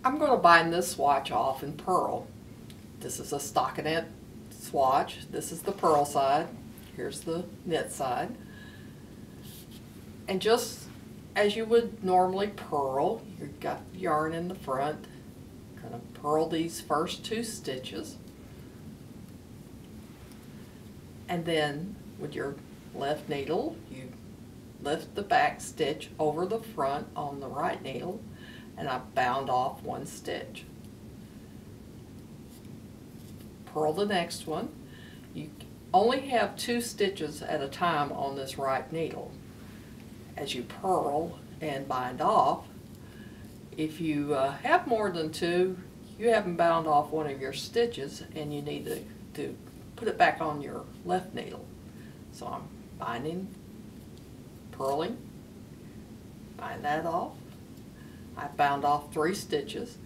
I'm going to bind this swatch off in purl. This is a stockinette swatch. This is the purl side. Here's the knit side. And just as you would normally purl, you've got yarn in the front. Going to purl these first 2 stitches. And then with your left needle, you lift the back stitch over the front on the right needle, and I bound off 1 stitch. Purl the next one. You only have 2 stitches at a time on this right needle. As you purl and bind off, if you have more than 2, you haven't bound off one of your stitches and you need to put it back on your left needle. So I'm binding, purling, bind that off. I bound off 3 stitches.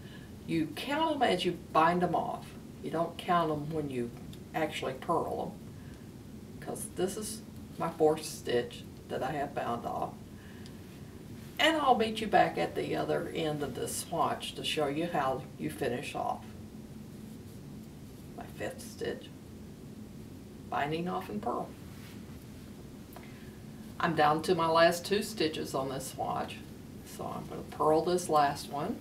You count them as you bind them off. You don't count them when you actually purl them, because this is my 4th stitch that I have bound off. And I'll meet you back at the other end of this swatch to show you how you finish off. My 5th stitch, binding off in purl. I'm down to my last 2 stitches on this swatch, so I'm going to purl this last one,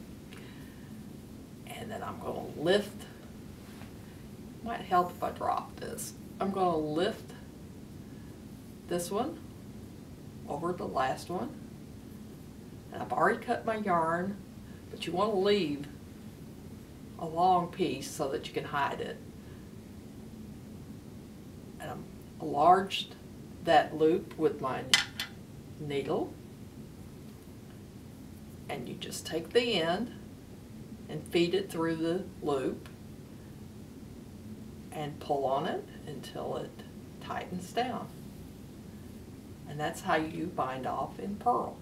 and then I'm going to lift. Might help if I drop this. I'm going to lift this one over the last one, and I've already cut my yarn, but you want to leave a long piece so that you can hide it. And I'm enlarged that loop with my needle, and you just take the end and feed it through the loop and pull on it until it tightens down. And that's how you bind off in purl.